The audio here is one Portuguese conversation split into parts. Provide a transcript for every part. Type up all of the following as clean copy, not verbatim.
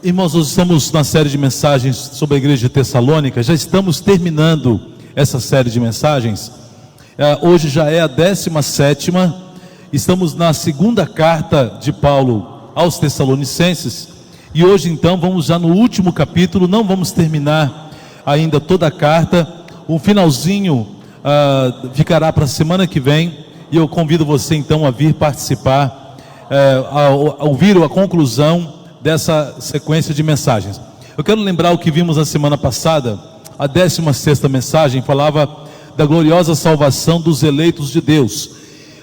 Irmãos, nós estamos na série de mensagens sobre a igreja de Tessalônica. Já estamos terminando essa série de mensagens. Hoje já é a 17ª. Estamos na segunda carta de Paulo aos Tessalonicenses. E hoje então vamos já no último capítulo. Não vamos terminar ainda toda a carta. O finalzinho ficará para a semana que vem. E eu convido você então a vir participar, a ouvir a conclusão dessa sequência de mensagens. Eu quero lembrar o que vimos na semana passada. A 16ª mensagem falava da gloriosa salvação dos eleitos de Deus.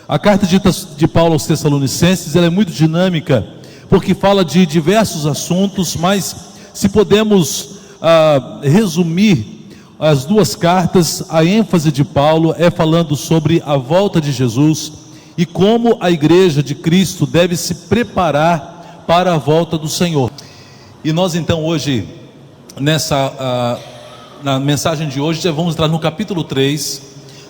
A carta de Paulo aos Tessalonicenses, ela é muito dinâmica, porque fala de diversos assuntos, mas se podemos resumir as duas cartas, a ênfase de Paulo é falando sobre a volta de Jesus e como a igreja de Cristo deve se preparar para a volta do Senhor. E nós então hoje, na mensagem de hoje, já vamos entrar no capítulo 3,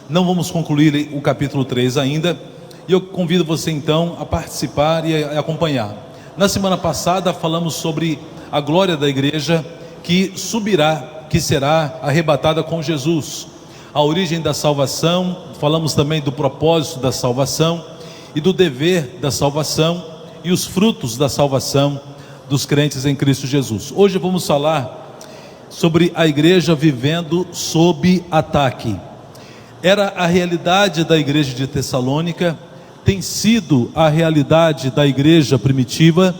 não vamos concluir o capítulo 3 ainda, e eu convido você então a participar e a acompanhar. Na semana passada falamos sobre a glória da igreja que subirá, que será arrebatada com Jesus, a origem da salvação, falamos também do propósito da salvação e do dever da salvação, e os frutos da salvação dos crentes em Cristo Jesus. Hoje vamos falar sobre a igreja vivendo sob ataque. Era a realidade da igreja de Tessalônica, tem sido a realidade da igreja primitiva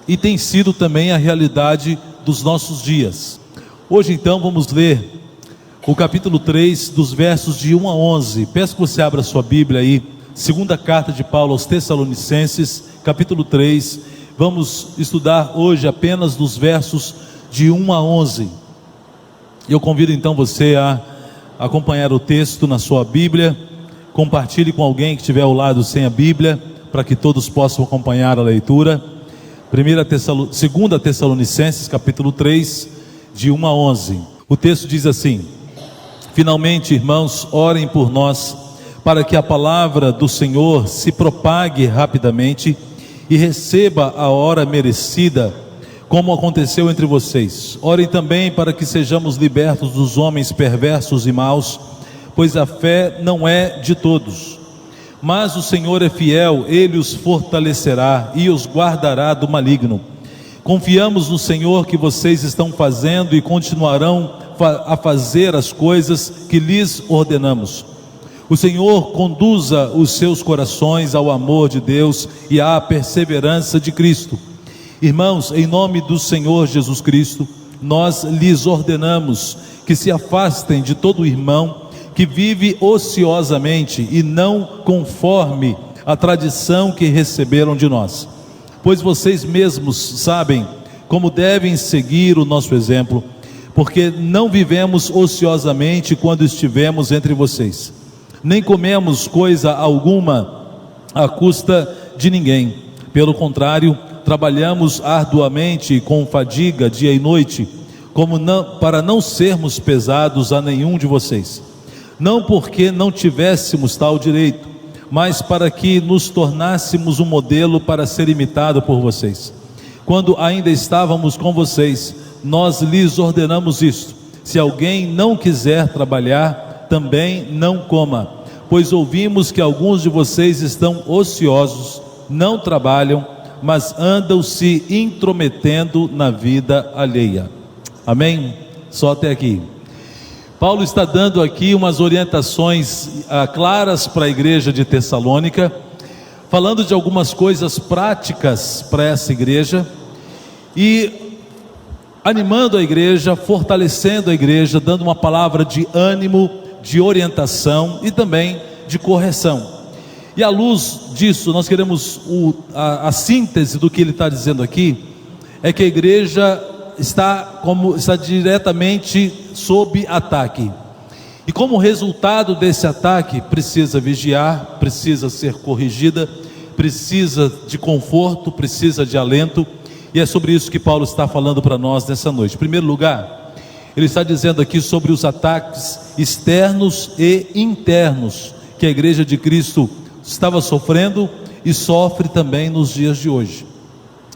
e tem sido também a realidade dos nossos dias. Hoje então vamos ler o capítulo 3, dos versos de 1 a 11. Peço que você abra sua Bíblia aí, segunda carta de Paulo aos Tessalonicenses, capítulo 3, vamos estudar hoje apenas dos versos de 1 a 11. Eu convido então você a acompanhar o texto na sua Bíblia, compartilhe com alguém que estiver ao lado sem a Bíblia, para que todos possam acompanhar a leitura. 2 Tessalonicenses, capítulo 3, de 1 a 11. O texto diz assim: finalmente, irmãos, orem por nós, para que a palavra do Senhor se propague rapidamente e receba a hora merecida, como aconteceu entre vocês. Orem também para que sejamos libertos dos homens perversos e maus, pois a fé não é de todos. Mas o Senhor é fiel, Ele os fortalecerá e os guardará do maligno. Confiamos no Senhor que vocês estão fazendo e continuarão a fazer as coisas que lhes ordenamos. O Senhor conduza os seus corações ao amor de Deus e à perseverança de Cristo. Irmãos, em nome do Senhor Jesus Cristo, nós lhes ordenamos que se afastem de todo irmão que vive ociosamente e não conforme a tradição que receberam de nós, pois vocês mesmos sabem como devem seguir o nosso exemplo, porque não vivemos ociosamente quando estivemos entre vocês, nem comemos coisa alguma à custa de ninguém. Pelo contrário, trabalhamos arduamente e com fadiga dia e noite, para não sermos pesados a nenhum de vocês. Não porque não tivéssemos tal direito, mas para que nos tornássemos um modelo para ser imitado por vocês. Quando ainda estávamos com vocês, nós lhes ordenamos isto: se alguém não quiser trabalhar, também não coma, pois ouvimos que alguns de vocês estão ociosos, não trabalham, mas andam se intrometendo na vida alheia. Amém? Só até aqui. Paulo está dando aqui umas orientações claras para a igreja de Tessalônica, falando de algumas coisas práticas para essa igreja e animando a igreja, fortalecendo a igreja, dando uma palavra de ânimo, de orientação e também de correção. E à luz disso, nós queremos a síntese do que ele está dizendo aqui, é que a igreja está diretamente sob ataque, e como resultado desse ataque, precisa vigiar, precisa ser corrigida, precisa de conforto, precisa de alento, e é sobre isso que Paulo está falando para nós nessa noite. Em primeiro lugar, ele está dizendo aqui sobre os ataques externos e internos que a igreja de Cristo estava sofrendo e sofre também nos dias de hoje.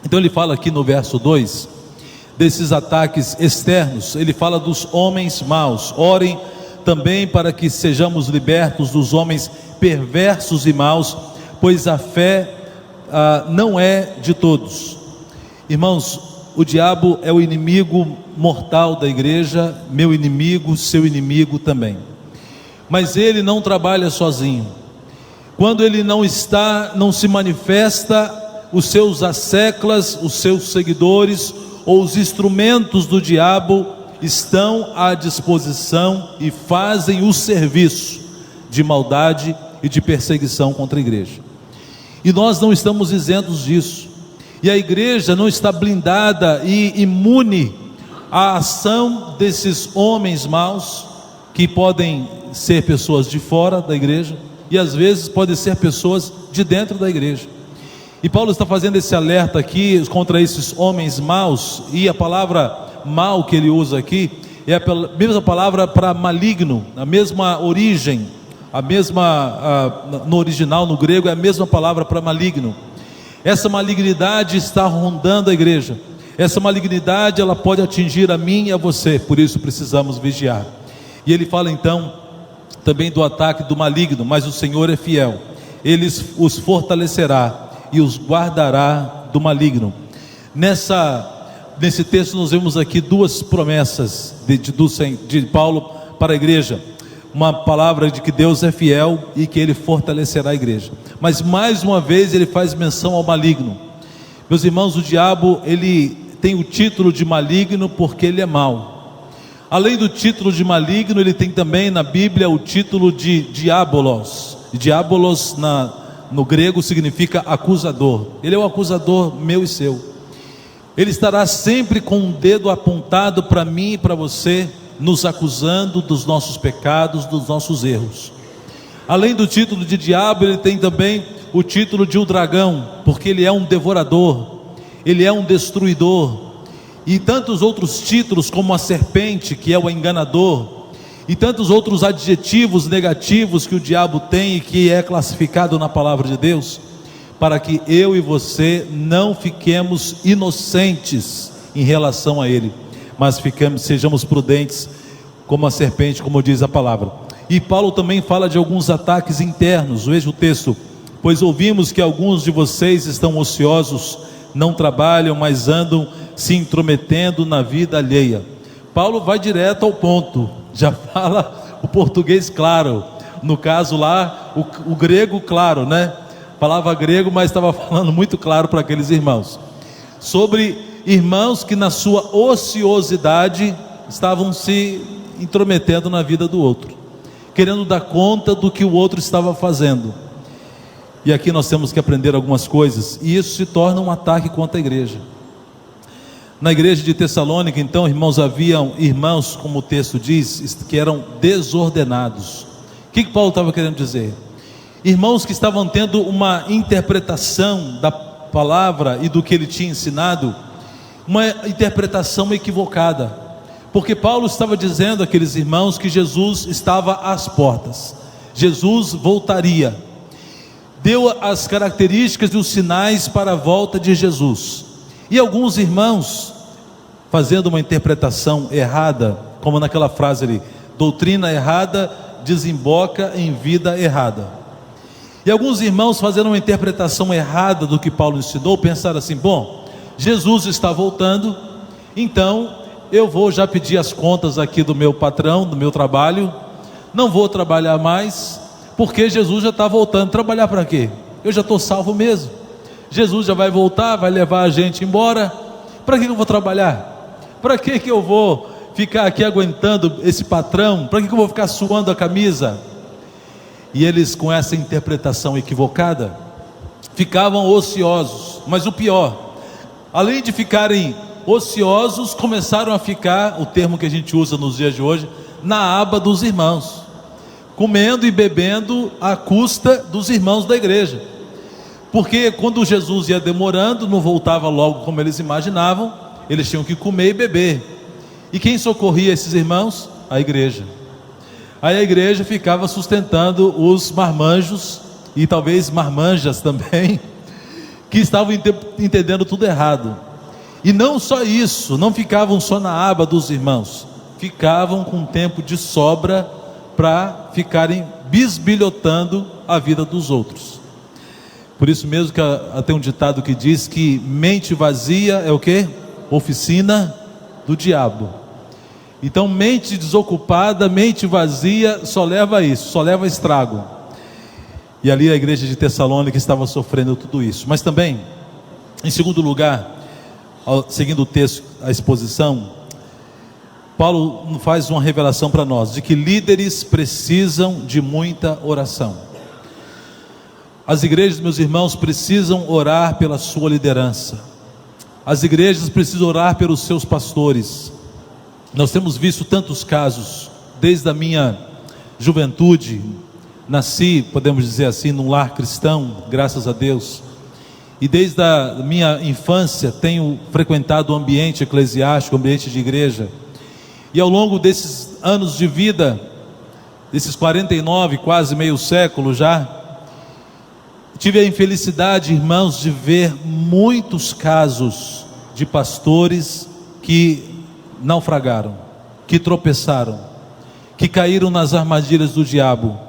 Então ele fala aqui no verso 2, desses ataques externos. Ele fala dos homens maus. Orem também para que sejamos libertos dos homens perversos e maus, pois a fé não é de todos. Irmãos, o diabo é o inimigo mortal da igreja, meu inimigo, seu inimigo também. Mas ele não trabalha sozinho. Quando ele não se manifesta, os seus asseclas, os seus seguidores ou os instrumentos do diabo estão à disposição e fazem o serviço de maldade e de perseguição contra a igreja. E nós não estamos isentos disso. E a igreja não está blindada e imune à ação desses homens maus, que podem ser pessoas de fora da igreja e às vezes podem ser pessoas de dentro da igreja. E Paulo está fazendo esse alerta aqui contra esses homens maus, e a palavra mal que ele usa aqui é a mesma palavra para maligno, a mesma origem, no original, no grego, é a mesma palavra para maligno. Essa malignidade está rondando a igreja. Essa malignidade, ela pode atingir a mim e a você, por isso precisamos vigiar. E ele fala então também do ataque do maligno, mas o Senhor é fiel, Ele os fortalecerá e os guardará do maligno. Nesse texto nós vemos aqui duas promessas de Paulo para a igreja. Uma palavra de que Deus é fiel e que Ele fortalecerá a igreja. Mas mais uma vez ele faz menção ao maligno. Meus irmãos, o diabo, ele tem o título de maligno porque ele é mau. Além do título de maligno, ele tem também na Bíblia o título de diabolos. Diabolos no grego significa acusador. Ele é o acusador meu e seu. Ele estará sempre com um dedo apontado para mim e para você, nos acusando dos nossos pecados, dos nossos erros. Além do título de diabo, ele tem também o título de o dragão, porque ele é um devorador, ele é um destruidor, e tantos outros títulos como a serpente, que é o enganador, e tantos outros adjetivos negativos que o diabo tem e que é classificado na palavra de Deus, para que eu e você não fiquemos inocentes em relação a ele, mas sejamos prudentes como a serpente, como diz a palavra. E Paulo também fala de alguns ataques internos. Veja o texto: pois ouvimos que alguns de vocês estão ociosos, não trabalham, mas andam se intrometendo na vida alheia. Paulo vai direto ao ponto, já fala o português claro, no caso lá o grego claro, né? Falava grego, mas estava falando muito claro para aqueles irmãos, sobre irmãos que na sua ociosidade estavam se intrometendo na vida do outro, querendo dar conta do que o outro estava fazendo. E aqui nós temos que aprender algumas coisas, e isso se torna um ataque contra a igreja. Na igreja de Tessalônica, então, irmãos, haviam irmãos, como o texto diz, que eram desordenados. O que Paulo estava querendo dizer? Irmãos que estavam tendo uma interpretação da palavra e do que ele tinha ensinado, uma interpretação equivocada, porque Paulo estava dizendo àqueles irmãos que Jesus estava às portas, Jesus voltaria, deu as características e os sinais para a volta de Jesus, e alguns irmãos, fazendo uma interpretação errada, como naquela frase ali, doutrina errada desemboca em vida errada, e alguns irmãos fazendo uma interpretação errada do que Paulo ensinou, pensaram assim: bom, Jesus está voltando, então eu vou já pedir as contas aqui do meu patrão, do meu trabalho, não vou trabalhar mais, porque Jesus já está voltando. Trabalhar para quê? Eu já estou salvo mesmo, Jesus já vai voltar, vai levar a gente embora, para que eu vou trabalhar? Para que eu vou ficar aqui aguentando esse patrão? Para que eu vou ficar suando a camisa? E eles, com essa interpretação equivocada, ficavam ociosos. Mas o pior, além de ficarem ociosos, começaram a ficar, o termo que a gente usa nos dias de hoje, na aba dos irmãos, comendo e bebendo à custa dos irmãos da igreja, porque quando Jesus ia demorando, não voltava logo como eles imaginavam, eles tinham que comer e beber, e quem socorria esses irmãos? A igreja. Aí a igreja ficava sustentando os marmanjos, e talvez marmanjas também, que estavam entendendo tudo errado. E não só isso, não ficavam só na aba dos irmãos, ficavam com tempo de sobra para ficarem bisbilhotando a vida dos outros. Por isso mesmo que tem um ditado que diz que mente vazia é o quê? Oficina do diabo. Então mente desocupada, mente vazia só leva a isso, só leva a estrago. E ali a igreja de Tessalônica estava sofrendo tudo isso. Mas também, em segundo lugar, seguindo o texto, a exposição, Paulo faz uma revelação para nós, de que líderes precisam de muita oração. As igrejas, meus irmãos, precisam orar pela sua liderança. As igrejas precisam orar pelos seus pastores. Nós temos visto tantos casos, desde a minha juventude, nasci, podemos dizer assim, num lar cristão, graças a Deus, e desde a minha infância tenho frequentado o ambiente eclesiástico, o ambiente de igreja, e ao longo desses anos de vida, desses 49, quase meio século já, tive a infelicidade, irmãos, de ver muitos casos de pastores que naufragaram, que tropeçaram, que caíram nas armadilhas do diabo.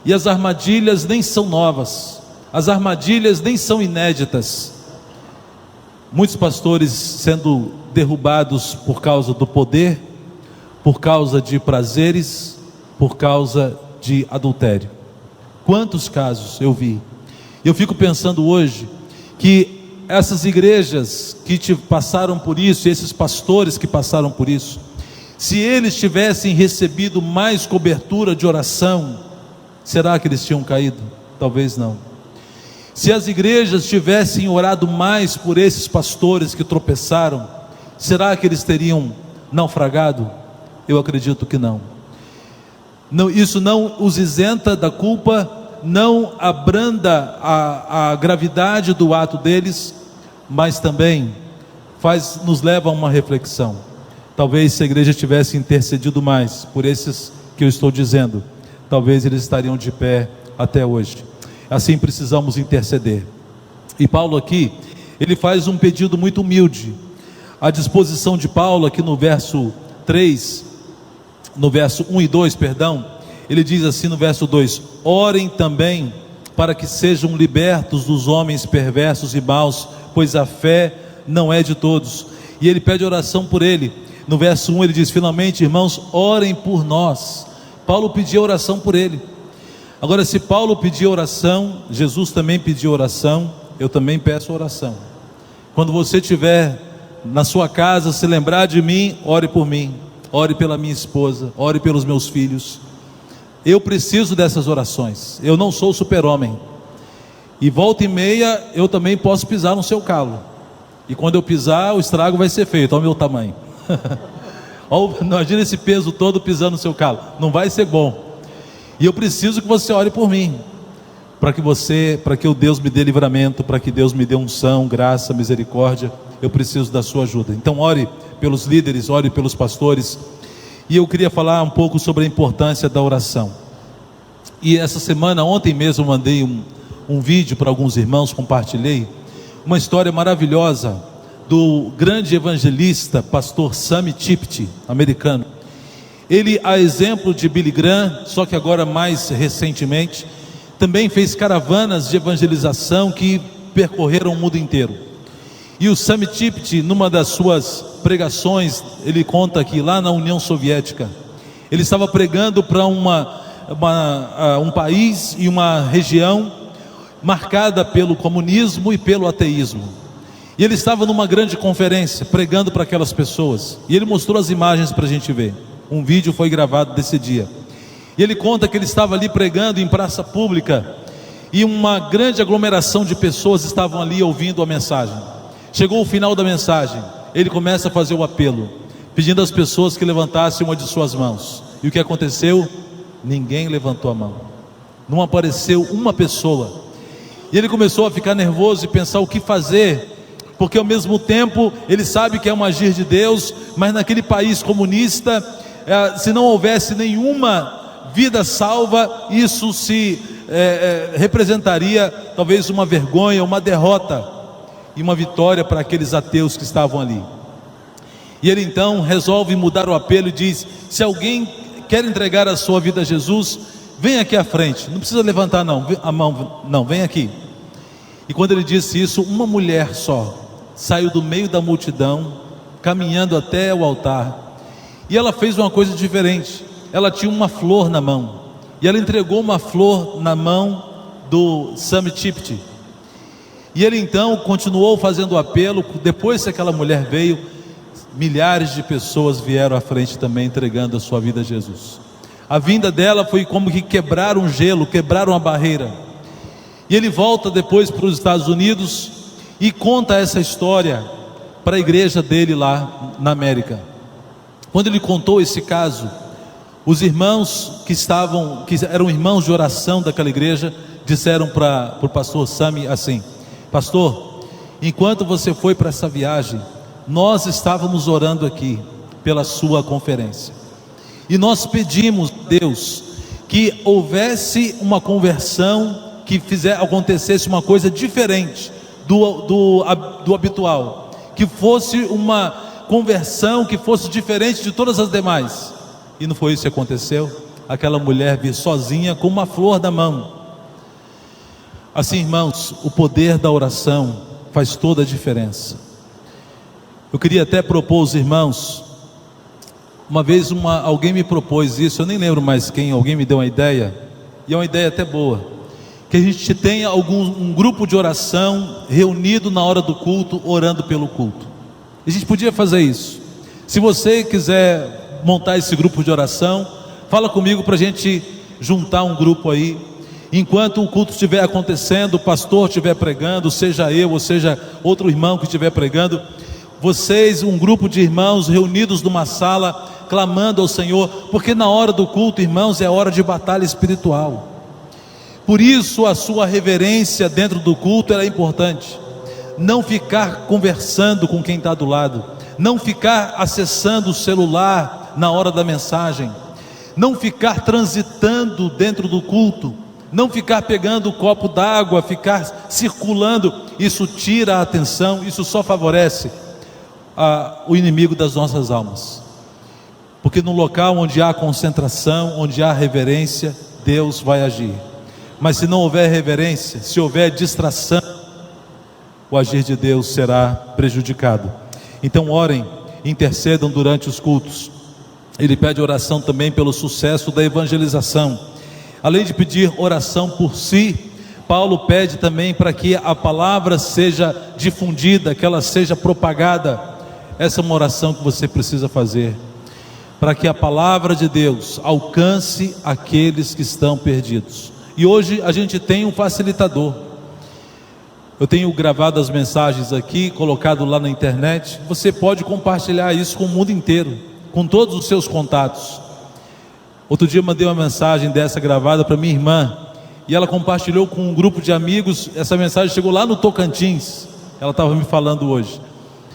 E as armadilhas nem são novas, as armadilhas nem são inéditas. Muitos pastores sendo derrubados por causa do poder, por causa de prazeres, por causa de adultério. Quantos casos eu vi? Eu fico pensando hoje que essas igrejas que passaram por isso, esses pastores que passaram por isso, se eles tivessem recebido mais cobertura de oração, será que eles tinham caído? Talvez não. Se as igrejas tivessem orado mais por esses pastores que tropeçaram, será que eles teriam naufragado? Eu acredito que não. Isso não os isenta da culpa, não abranda a gravidade do ato deles, mas também nos leva a uma reflexão. Talvez se a igreja tivesse intercedido mais por esses que eu estou dizendo, talvez eles estariam de pé até hoje. Assim precisamos interceder. E Paulo aqui, ele faz um pedido muito humilde. A disposição de Paulo aqui no verso 3, no verso 1 e 2, perdão, ele diz assim no verso 2: orem também para que sejam libertos dos homens perversos e maus, pois a fé não é de todos. E ele pede oração por ele. No verso 1 ele diz: finalmente, irmãos, orem por nós. Paulo pediu oração por ele. Agora, se Paulo pediu oração, Jesus também pediu oração, eu também peço oração. Quando você estiver na sua casa, se lembrar de mim, ore por mim, ore pela minha esposa, ore pelos meus filhos. Eu preciso dessas orações. Eu não sou super-homem, e volta e meia eu também posso pisar no seu calo, e quando eu pisar, o estrago vai ser feito. Olha o meu tamanho. Imagina esse peso todo pisando no seu calo, não vai ser bom. E eu preciso que você ore por mim, para que o Deus me dê livramento, para que Deus me dê unção, graça, misericórdia. Eu preciso da sua ajuda. Então ore pelos líderes, ore pelos pastores. E eu queria falar um pouco sobre a importância da oração. E essa semana, ontem mesmo, eu mandei um vídeo para alguns irmãos, compartilhei uma história maravilhosa do grande evangelista, pastor Sam Tipton, americano. Ele, a exemplo de Billy Graham, só que agora mais recentemente, também fez caravanas de evangelização que percorreram o mundo inteiro. E o Sam Tipton, numa das suas pregações, ele conta que lá na União Soviética, ele estava pregando para um país e uma região marcada pelo comunismo e pelo ateísmo. E ele estava numa grande conferência, pregando para aquelas pessoas, e ele mostrou as imagens para a gente ver. Um vídeo foi gravado desse dia, e ele conta que ele estava ali pregando em praça pública, e uma grande aglomeração de pessoas estavam ali ouvindo a mensagem. Chegou o final da mensagem, ele começa a fazer o apelo, pedindo às pessoas que levantassem uma de suas mãos. E o que aconteceu? Ninguém levantou a mão, não apareceu uma pessoa. E ele começou a ficar nervoso e pensar o que fazer, porque ao mesmo tempo ele sabe que é um agir de Deus, mas naquele país comunista, se não houvesse nenhuma vida salva, isso representaria talvez uma vergonha, uma derrota. e uma vitória para aqueles ateus que estavam ali. E ele então resolve mudar o apelo e diz: se alguém quer entregar a sua vida a Jesus, vem aqui à frente, não precisa levantar a mão, não, vem aqui. E quando ele disse isso, uma mulher só saiu do meio da multidão, caminhando até o altar, e ela fez uma coisa diferente. Ela tinha uma flor na mão, e ela entregou uma flor na mão do Sami Tipti. E ele então continuou fazendo o apelo. Depois que aquela mulher veio, milhares de pessoas vieram à frente também, entregando a sua vida a Jesus. A vinda dela foi como que quebrar um gelo, quebrar uma barreira. E ele volta depois para os Estados Unidos e conta essa história para a igreja dele lá na América. Quando ele contou esse caso, os irmãos que eram irmãos de oração daquela igreja, disseram para o pastor Sami assim: pastor, enquanto você foi para essa viagem, nós estávamos orando aqui pela sua conferência, e nós pedimos a Deus que houvesse uma conversão, que acontecesse uma coisa diferente do habitual, que fosse uma conversão que fosse diferente de todas as demais. E não foi isso que aconteceu. Aquela mulher veio sozinha com uma flor na mão. Assim, irmãos, o poder da oração faz toda a diferença. Eu queria até propor aos irmãos, uma vez alguém me propôs isso, eu nem lembro mais quem, alguém me deu uma ideia, e é uma ideia até boa, que a gente tenha um grupo de oração reunido na hora do culto, orando pelo culto. A gente podia fazer isso. Se você quiser montar esse grupo de oração, fala comigo para a gente juntar um grupo aí. Enquanto o culto estiver acontecendo, o pastor estiver pregando, seja eu ou seja outro irmão que estiver pregando, vocês, um grupo de irmãos reunidos numa sala, clamando ao Senhor, porque na hora do culto, irmãos, é hora de batalha espiritual. Por isso a sua reverência dentro do culto é importante. Não ficar conversando com quem está do lado, não ficar acessando o celular na hora da mensagem, não ficar transitando dentro do culto, não ficar pegando o copo d'água, ficar circulando. Isso tira a atenção, isso só favorece o inimigo das nossas almas. Porque no local onde há concentração, onde há reverência, Deus vai agir. Mas se não houver reverência, se houver distração, o agir de Deus será prejudicado. Então orem, intercedam durante os cultos. Ele pede oração também pelo sucesso da evangelização. Além de pedir oração por si, Paulo pede também para que a palavra seja difundida, que ela seja propagada. Essa é uma oração que você precisa fazer, para que a palavra de Deus alcance aqueles que estão perdidos. E hoje a gente tem um facilitador. Eu tenho gravado as mensagens aqui, colocado lá na internet. Você pode compartilhar isso com o mundo inteiro, com todos os seus contatos. Outro dia eu mandei uma mensagem dessa gravada para minha irmã, e ela compartilhou com um grupo de amigos. Essa mensagem chegou lá no Tocantins, ela estava me falando hoje,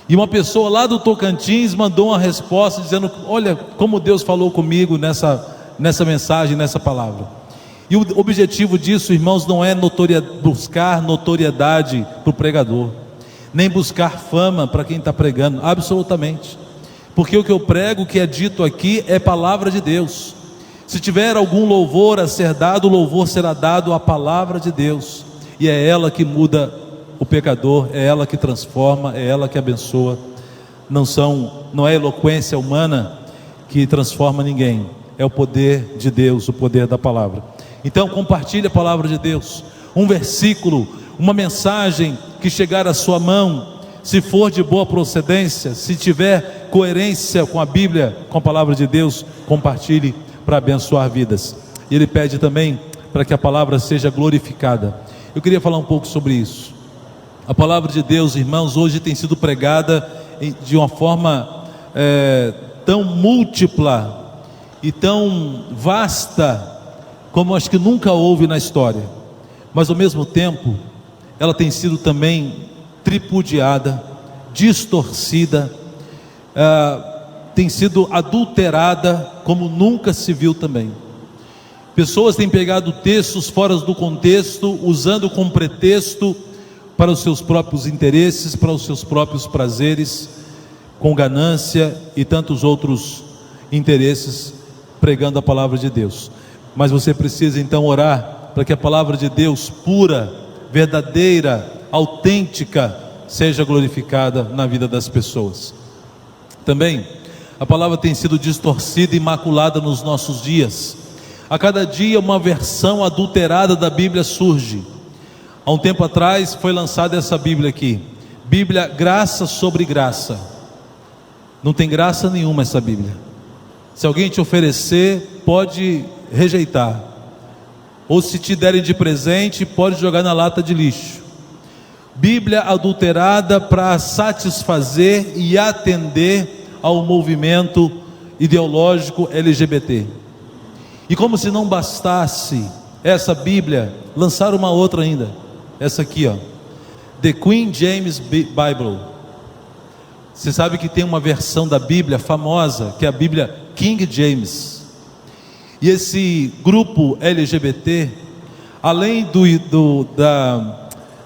e uma pessoa lá do Tocantins mandou uma resposta dizendo: olha como Deus falou comigo nessa mensagem, nessa palavra. E o objetivo disso, irmãos, não é buscar notoriedade para o pregador, nem buscar fama para quem está pregando, absolutamente. Porque o que eu prego, o que é dito aqui, é palavra de Deus. Se tiver algum louvor a ser dado, o louvor será dado à palavra de Deus, e é ela que muda o pecador, é ela que transforma, é ela que abençoa. Não é eloquência humana que transforma ninguém, é o poder de Deus, o poder da palavra. Então compartilhe a palavra de Deus, um versículo, uma mensagem que chegar à sua mão, se for de boa procedência, se tiver coerência com a Bíblia, com a palavra de Deus, compartilhe para abençoar vidas. E ele pede também para que a palavra seja glorificada. Eu queria falar um pouco sobre isso. A palavra de Deus, irmãos, hoje tem sido pregada de uma forma tão múltipla e tão vasta, como acho que nunca houve na história. Mas ao mesmo tempo, ela tem sido também tripudiada, distorcida, tem sido adulterada como nunca se viu também. Pessoas têm pegado textos fora do contexto, usando como pretexto para os seus próprios interesses, para os seus próprios prazeres, com ganância e tantos outros interesses, pregando a palavra de Deus. Mas você precisa então orar para que a palavra de Deus pura, verdadeira, autêntica, seja glorificada na vida das pessoas. Também a palavra tem sido distorcida e maculada nos nossos dias. A cada dia uma versão adulterada da Bíblia surge. Há um tempo atrás foi lançada essa Bíblia aqui, Bíblia Graça sobre Graça. Não tem graça nenhuma essa Bíblia. Se alguém te oferecer, pode rejeitar, ou se te derem de presente, pode jogar na lata de lixo. Bíblia adulterada para satisfazer e atender ao movimento ideológico LGBT. E como se não bastasse essa Bíblia, lançaram uma outra ainda, essa aqui, ó, The Queen James Bible. Você sabe que tem uma versão da Bíblia famosa, que é a Bíblia King James. E esse grupo LGBT, além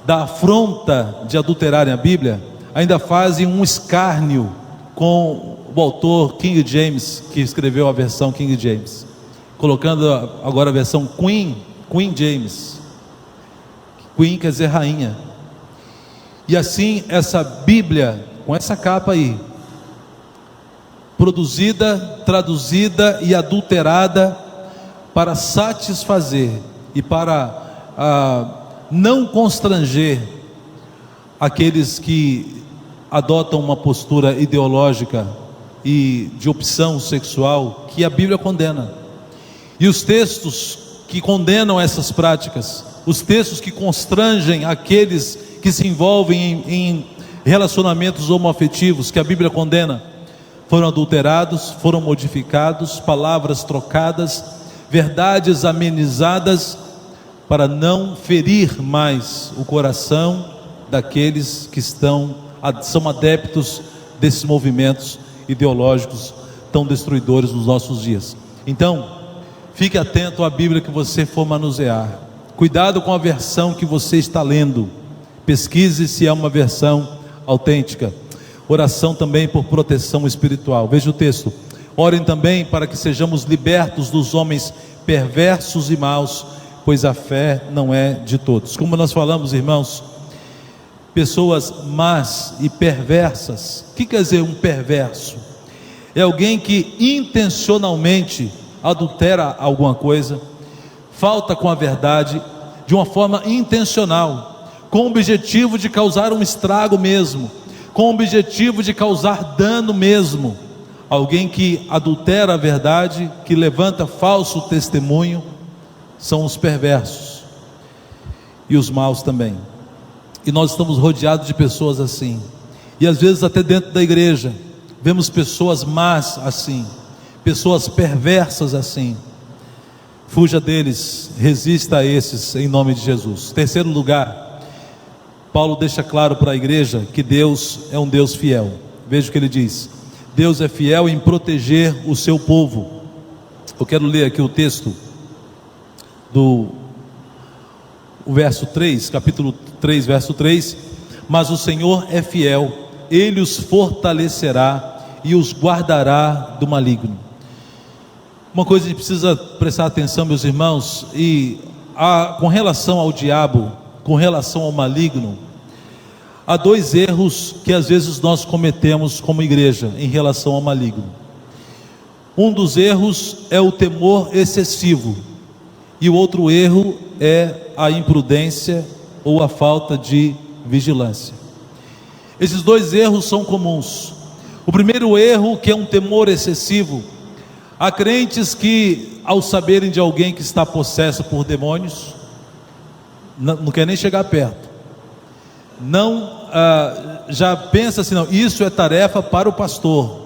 da afronta de adulterarem a Bíblia, ainda fazem um escárnio com o autor King James, que escreveu a versão King James, colocando agora a versão Queen James. Queen quer dizer rainha. E assim essa Bíblia, com essa capa aí, produzida, traduzida e adulterada para satisfazer e para não constranger aqueles que adotam uma postura ideológica e de opção sexual que a Bíblia condena. E os textos que condenam essas práticas, os textos que constrangem aqueles que se envolvem em relacionamentos homoafetivos, que a Bíblia condena, foram adulterados, foram modificados, palavras trocadas, verdades amenizadas, para não ferir mais o coração daqueles que são adeptos desses movimentos ideológicos tão destruidores nos nossos dias. Então, fique atento à Bíblia que você for manusear. Cuidado com a versão que você está lendo. Pesquise se é uma versão autêntica. Oração também por proteção espiritual. Veja o texto. Orem também para que sejamos libertos dos homens perversos e maus, pois a fé não é de todos. Como nós falamos, irmãos, pessoas más e perversas. O que quer dizer um perverso? É alguém que intencionalmente adultera alguma coisa, falta com a verdade, de uma forma intencional, com o objetivo de causar um estrago mesmo, com o objetivo de causar dano mesmo. Alguém que adultera a verdade, que levanta falso testemunho, são os perversos e os maus também. E nós estamos rodeados de pessoas assim, e às vezes até dentro da igreja vemos pessoas más assim, pessoas perversas assim. Fuja deles, resista a esses em nome de Jesus. Terceiro lugar, Paulo deixa claro para a igreja que Deus é um Deus fiel. Veja o que ele diz: Deus é fiel em proteger o seu povo. Eu quero ler aqui o texto do verso 3, capítulo 3, verso 3. Mas o Senhor é fiel, Ele os fortalecerá e os guardará do maligno. Uma coisa que a gente precisa prestar atenção, meus irmãos, com relação ao diabo, com relação ao maligno, há dois erros que às vezes nós cometemos como igreja em relação ao maligno. Um dos erros é o temor excessivo, e o outro erro é a imprudência ou a falta de vigilância. Esses dois erros são comuns. O primeiro erro, que é um temor excessivo. Há crentes que, ao saberem de alguém que está possesso por demônios, não quer nem chegar perto, já pensa assim: não, isso é tarefa para o pastor.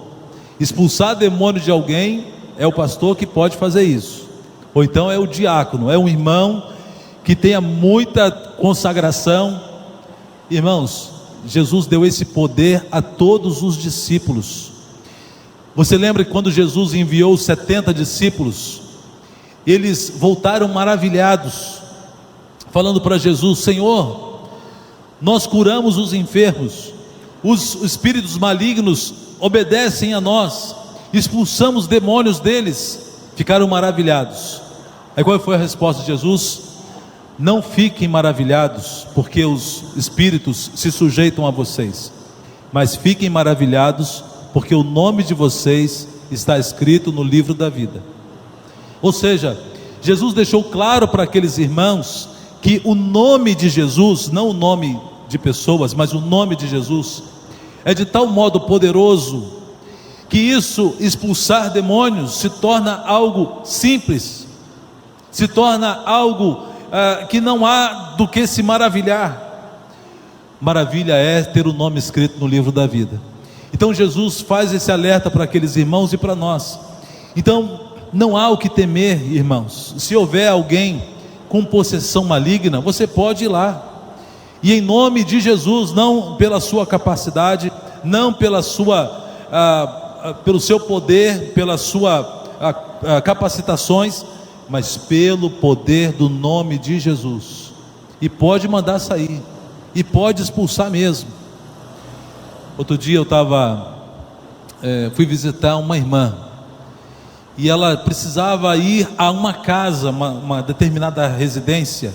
Expulsar demônio de alguém é o pastor que pode fazer isso, ou então é o diácono, é um irmão que tenha muita consagração. Irmãos, Jesus deu esse poder a todos os discípulos. Você lembra que quando Jesus enviou os 70 discípulos, eles voltaram maravilhados, falando para Jesus: Senhor, nós curamos os enfermos, os espíritos malignos obedecem a nós, expulsamos demônios deles, ficaram maravilhados. Aí qual foi a resposta de Jesus? Não fiquem maravilhados, porque os espíritos se sujeitam a vocês, mas fiquem maravilhados, porque o nome de vocês está escrito no livro da vida. Ou seja, Jesus deixou claro para aqueles irmãos que o nome de Jesus, não o nome de pessoas, mas o nome de Jesus, é de tal modo poderoso, que isso, expulsar demônios, se torna algo simples, se torna algo que não há do que se maravilhar. Maravilha é ter o nome escrito no livro da vida. Então Jesus faz esse alerta para aqueles irmãos e para nós. Então não há o que temer, irmãos. Se houver alguém com possessão maligna, você pode ir lá, e em nome de Jesus, não pela sua capacidade, não pela sua pelo seu poder, pela sua capacitações, mas pelo poder do nome de Jesus, e pode mandar sair, e pode expulsar mesmo. Outro dia eu fui visitar uma irmã, e ela precisava ir a uma casa, uma determinada residência,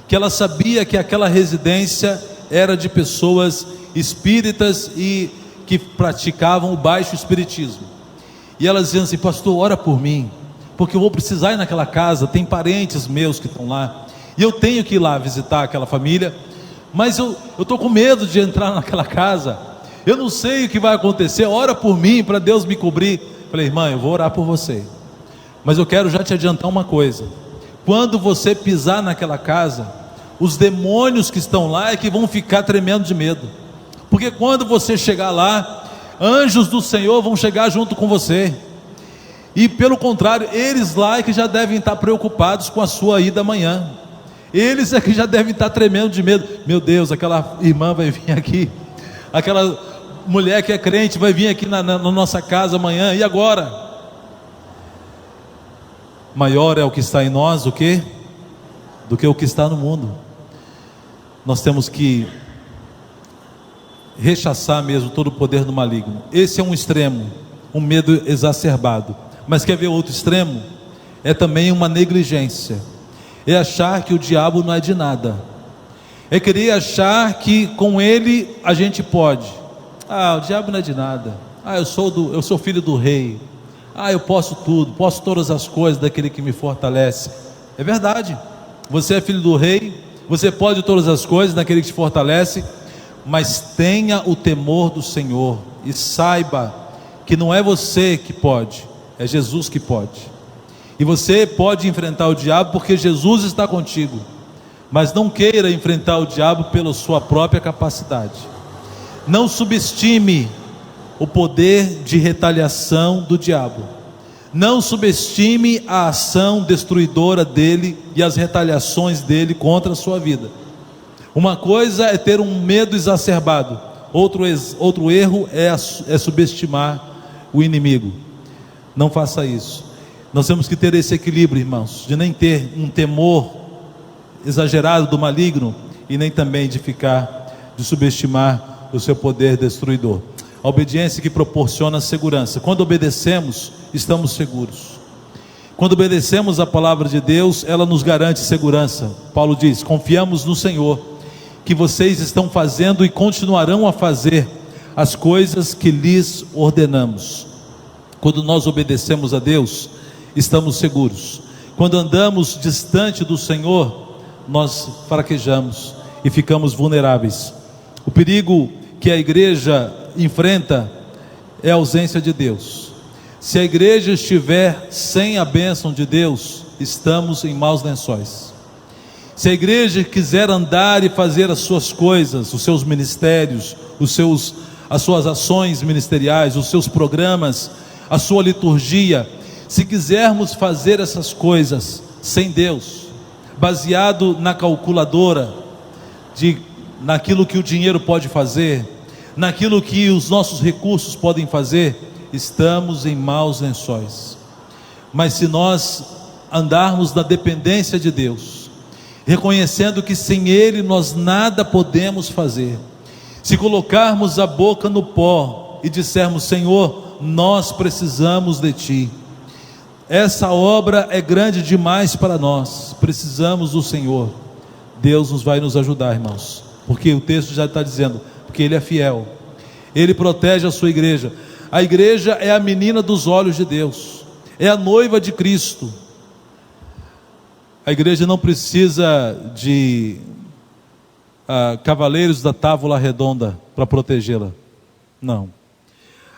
que ela sabia que aquela residência era de pessoas espíritas e que praticavam o baixo espiritismo. E ela dizia assim: pastor, ora por mim, porque eu vou precisar ir naquela casa, tem parentes meus que estão lá, e eu tenho que ir lá visitar aquela família, mas eu estou com medo de entrar naquela casa, eu não sei o que vai acontecer, ora por mim, para Deus me cobrir. Falei: irmã, eu vou orar por você, mas eu quero já te adiantar uma coisa: quando você pisar naquela casa, os demônios que estão lá é que vão ficar tremendo de medo, porque quando você chegar lá, anjos do Senhor vão chegar junto com você, e pelo contrário, eles lá é que já devem estar preocupados com a sua ida amanhã, eles é que já devem estar tremendo de medo. Meu Deus, aquela irmã vai vir aqui, aquela mulher que é crente vai vir aqui na nossa casa amanhã, e agora? Maior é o que está em nós do que o que está no mundo. Nós temos que rechaçar mesmo todo o poder do maligno. Esse é um extremo, um medo exacerbado. Mas quer ver outro extremo? É também uma negligência, é achar que o diabo não é de nada, é querer achar que com ele a gente pode. O diabo não é de nada. Eu sou filho do rei. Eu posso tudo, posso todas as coisas daquele que me fortalece. É verdade, você é filho do rei, você pode todas as coisas daquele que te fortalece, mas tenha o temor do Senhor, e saiba que não é você que pode, é Jesus que pode. E você pode enfrentar o diabo porque Jesus está contigo, mas não queira enfrentar o diabo pela sua própria capacidade. Não subestime o poder de retaliação do diabo, não subestime a ação destruidora dele e as retaliações dele contra a sua vida. Uma coisa é ter um medo exacerbado, outro erro é subestimar o inimigo. Não faça isso. Nós temos que ter esse equilíbrio, irmãos, de nem ter um temor exagerado do maligno, e nem também de subestimar o seu poder destruidor. A obediência que proporciona segurança. Quando obedecemos, estamos seguros. Quando obedecemos a palavra de Deus, ela nos garante segurança. Paulo diz: confiamos no Senhor, que vocês estão fazendo e continuarão a fazer as coisas que lhes ordenamos. Quando nós obedecemos a Deus, estamos seguros. Quando andamos distante do Senhor, nós fraquejamos e ficamos vulneráveis. O perigo que a igreja enfrenta é a ausência de Deus. Se a igreja estiver sem a bênção de Deus, estamos em maus lençóis. Se a igreja quiser andar e fazer as suas coisas, os seus ministérios, as suas ações ministeriais, os seus programas, a sua liturgia, se quisermos fazer essas coisas sem Deus, baseado na calculadora, naquilo que o dinheiro pode fazer, naquilo que os nossos recursos podem fazer, estamos em maus lençóis. Mas se nós andarmos na dependência de Deus, reconhecendo que sem Ele nós nada podemos fazer. Se colocarmos a boca no pó e dissermos: Senhor, nós precisamos de Ti, essa obra é grande demais para nós, precisamos do Senhor, Deus vai nos ajudar, irmãos, porque o texto já está dizendo, porque Ele é fiel, Ele protege a sua igreja. A igreja é a menina dos olhos de Deus, é a noiva de Cristo. A igreja não precisa de cavaleiros da tábua redonda para protegê-la, não.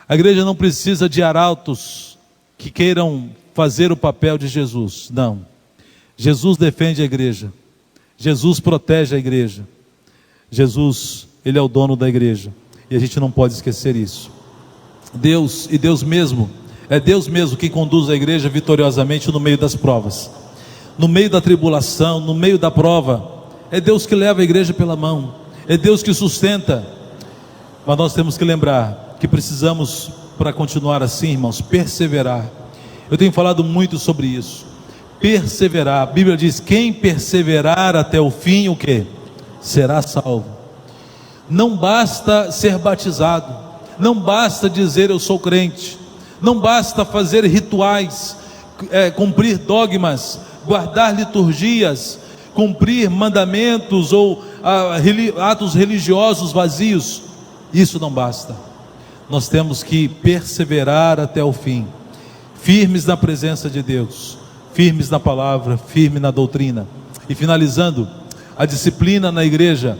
A igreja não precisa de arautos que queiram fazer o papel de Jesus, não. Jesus defende a igreja, Jesus protege a igreja, Jesus, Ele é o dono da igreja, e a gente não pode esquecer isso. Deus mesmo que conduz a igreja vitoriosamente no meio das provas, no meio da tribulação, no meio da prova. É Deus que leva a igreja pela mão, é Deus que sustenta. Mas nós temos que lembrar que precisamos, para continuar assim, irmãos, perseverar. Eu tenho falado muito sobre isso, perseverar. A Bíblia diz: quem perseverar até o fim, o que? Será salvo. Não basta ser batizado, não basta dizer eu sou crente, não basta fazer rituais, cumprir dogmas, guardar liturgias, cumprir mandamentos ou atos religiosos vazios. Isso não basta. Nós temos que perseverar até o fim, firmes na presença de Deus, firmes na palavra, firmes na doutrina. E finalizando, a disciplina na igreja,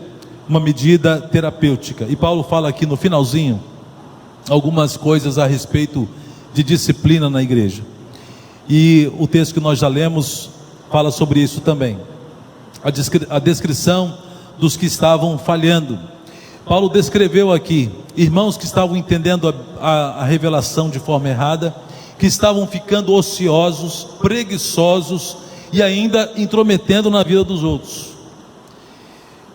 uma medida terapêutica. E Paulo fala aqui no finalzinho algumas coisas a respeito de disciplina na igreja, e o texto que nós já lemos fala sobre isso também. A descrição dos que estavam falhando. Paulo descreveu aqui irmãos que estavam entendendo a revelação de forma errada, que estavam ficando ociosos, preguiçosos e ainda intrometendo na vida dos outros.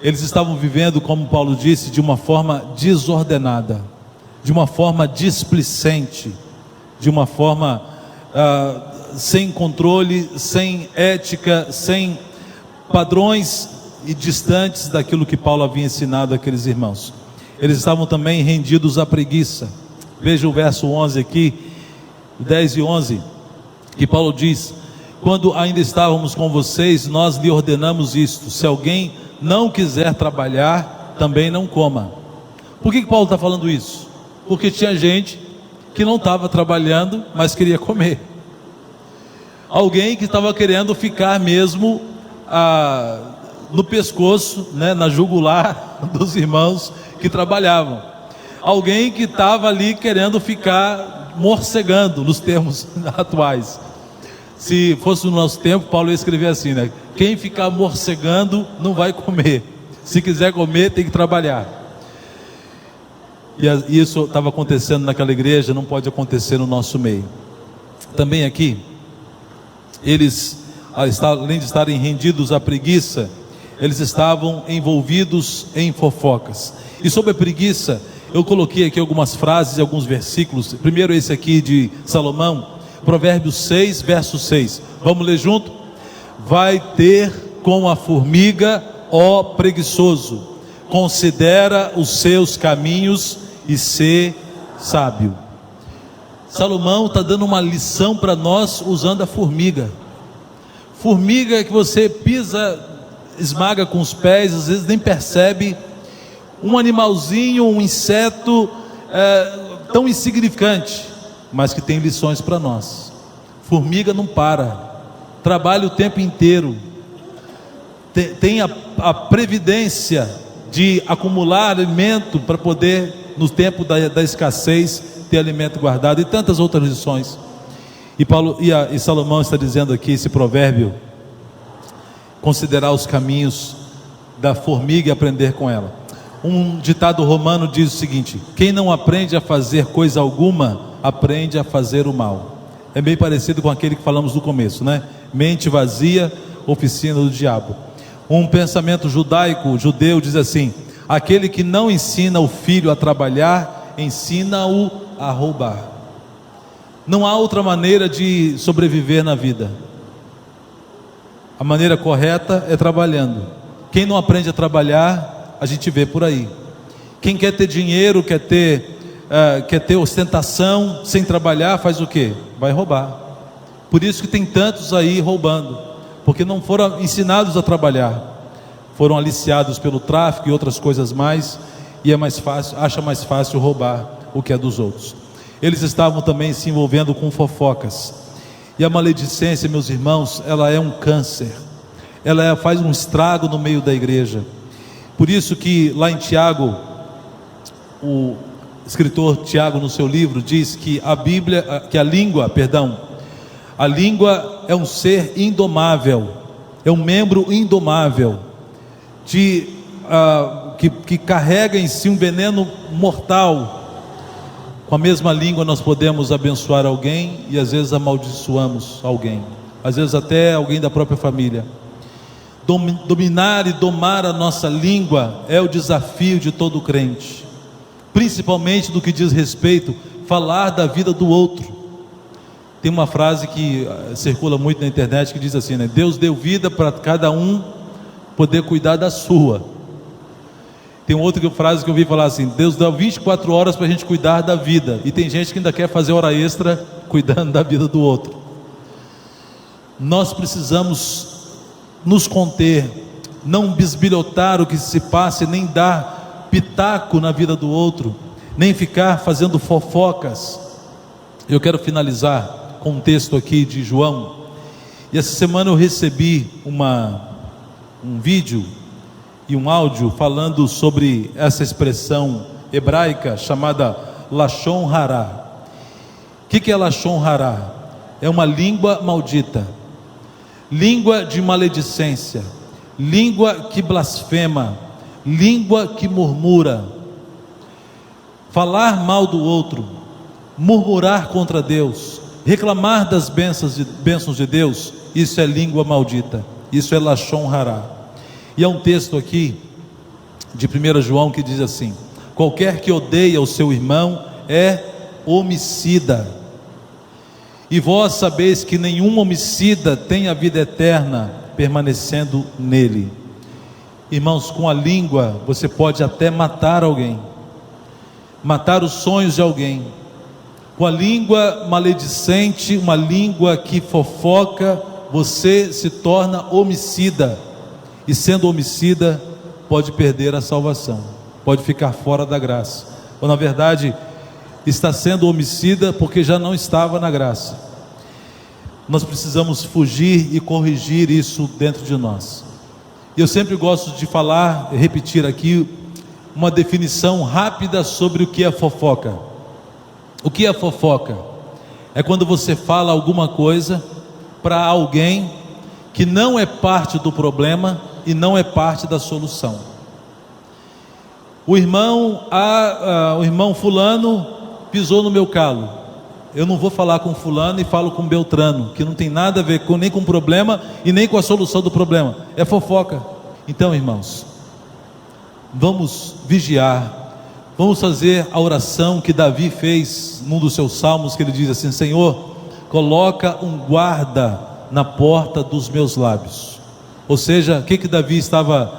Eles estavam vivendo, como Paulo disse, de uma forma desordenada, de uma forma displicente, de uma forma sem controle, sem ética, sem padrões e distantes daquilo que Paulo havia ensinado àqueles irmãos. Eles estavam também rendidos à preguiça. Veja o verso 11 aqui, 10 e 11, que Paulo diz: quando ainda estávamos com vocês, nós lhe ordenamos isto: se alguém não quiser trabalhar, também não coma. Por que Paulo está falando isso? Porque tinha gente que não estava trabalhando, mas queria comer. Alguém que estava querendo ficar mesmo no pescoço, na jugular dos irmãos que trabalhavam. Alguém que estava ali querendo ficar morcegando, nos termos atuais. Se fosse no nosso tempo, Paulo ia escrever assim, quem ficar morcegando não vai comer. Se quiser comer, tem que trabalhar. E isso estava acontecendo naquela igreja, não pode acontecer no nosso meio. Também aqui, eles, além de estarem rendidos à preguiça, eles estavam envolvidos em fofocas. E sobre a preguiça, eu coloquei aqui algumas frases e alguns versículos. Primeiro esse aqui de Salomão, Provérbios 6, verso 6. Vamos ler junto? Vai ter com a formiga, ó preguiçoso, considera os seus caminhos e ser sábio. Salomão está dando uma lição para nós usando a formiga. Formiga que você pisa, esmaga com os pés, às vezes nem percebe. Um animalzinho, um inseto tão insignificante, mas que tem lições para nós. Formiga não para, trabalha o tempo inteiro, tem a previdência de acumular alimento para poder, no tempo da escassez, ter alimento guardado, e tantas outras lições. E Salomão está dizendo aqui, esse provérbio: considerar os caminhos da formiga e aprender com ela. Um ditado romano diz o seguinte: quem não aprende a fazer coisa alguma, aprende a fazer o mal. É bem parecido com aquele que falamos no começo, mente vazia, oficina do diabo. Um pensamento judeu diz assim: aquele que não ensina o filho a trabalhar, ensina-o a roubar. Não há outra maneira de sobreviver na vida. A maneira correta é trabalhando. Quem não aprende a trabalhar, a gente vê por aí. Quem quer ter dinheiro, quer ter ostentação, sem trabalhar, faz o quê? Vai roubar. Por isso que tem tantos aí roubando, porque não foram ensinados a trabalhar, foram aliciados pelo tráfico e outras coisas mais, e é mais fácil, acha mais fácil roubar o que é dos outros. Eles estavam também se envolvendo com fofocas, e a maledicência, meus irmãos, ela é um câncer, ela faz um estrago no meio da igreja. Por isso que lá em Tiago, o escritor Tiago, no seu livro, diz que a língua é um ser indomável, é um membro indomável, que carrega em si um veneno mortal. Com a mesma língua nós podemos abençoar alguém e às vezes amaldiçoamos alguém, às vezes até alguém da própria família. Dominar e domar a nossa língua é o desafio de todo crente, principalmente no que diz respeito a falar da vida do outro. Tem uma frase que circula muito na internet que diz assim, né? Deus deu vida para cada um poder cuidar da sua. Tem outra frase que eu ouvi falar assim: Deus deu 24 horas para a gente cuidar da vida. E tem gente que ainda quer fazer hora extra cuidando da vida do outro. Nós precisamos nos conter, não bisbilhotar o que se passa, nem dar pitaco na vida do outro, nem ficar fazendo fofocas. Eu quero finalizar com um texto aqui de João. E essa semana eu recebi um vídeo e um áudio falando sobre essa expressão hebraica chamada Lashon Hará. O que é Lashon Hará? É uma língua maldita, língua de maledicência, língua que blasfema, língua que murmura. Falar mal do outro, murmurar contra Deus, reclamar das bênçãos de Deus, isso é língua maldita, isso é Lashon Hará. E há um texto aqui de 1 João que diz assim: qualquer que odeia o seu irmão é homicida, e vós sabeis que nenhum homicida tem a vida eterna permanecendo nele. Irmãos, com a língua você pode até matar alguém, matar os sonhos de alguém. Com a língua maledicente, uma língua que fofoca, você se torna homicida, e sendo homicida pode perder a salvação, pode ficar fora da graça, ou na verdade está sendo homicida porque já não estava na graça. Nós precisamos fugir e corrigir isso dentro de nós. Eu sempre gosto de falar, repetir aqui uma definição rápida sobre o que é fofoca. O que é fofoca? É quando você fala alguma coisa para alguém que não é parte do problema e não é parte da solução. O irmão fulano pisou no meu calo. Eu não vou falar com fulano e falo com Beltrano, que não tem nada a ver nem com o problema e nem com a solução do problema. É fofoca. Então, irmãos, vamos vigiar. Vamos fazer a oração que Davi fez num dos seus salmos, que ele diz assim: Senhor, coloca um guarda na porta dos meus lábios. Ou seja, o que Davi estava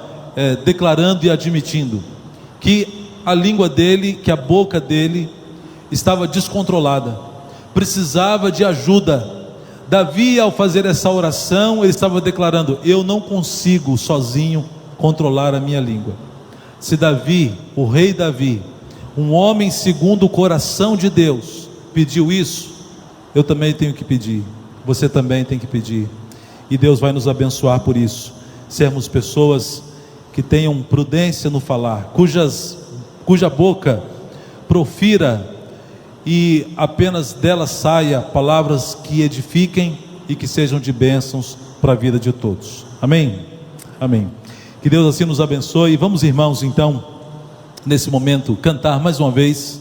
declarando e admitindo? Que a língua dele, que a boca dele estava descontrolada, precisava de ajuda. Davi, ao fazer essa oração, ele estava declarando: eu não consigo sozinho controlar a minha língua. Se Davi, o rei Davi, um homem segundo o coração de Deus, pediu isso, eu também tenho que pedir, você também tem que pedir, e Deus vai nos abençoar por isso. Sermos pessoas que tenham prudência no falar, cuja boca profira e apenas dela saia palavras que edifiquem e que sejam de bênçãos para a vida de todos. Amém? Amém. Que Deus assim nos abençoe. Vamos, irmãos, então, nesse momento, cantar mais uma vez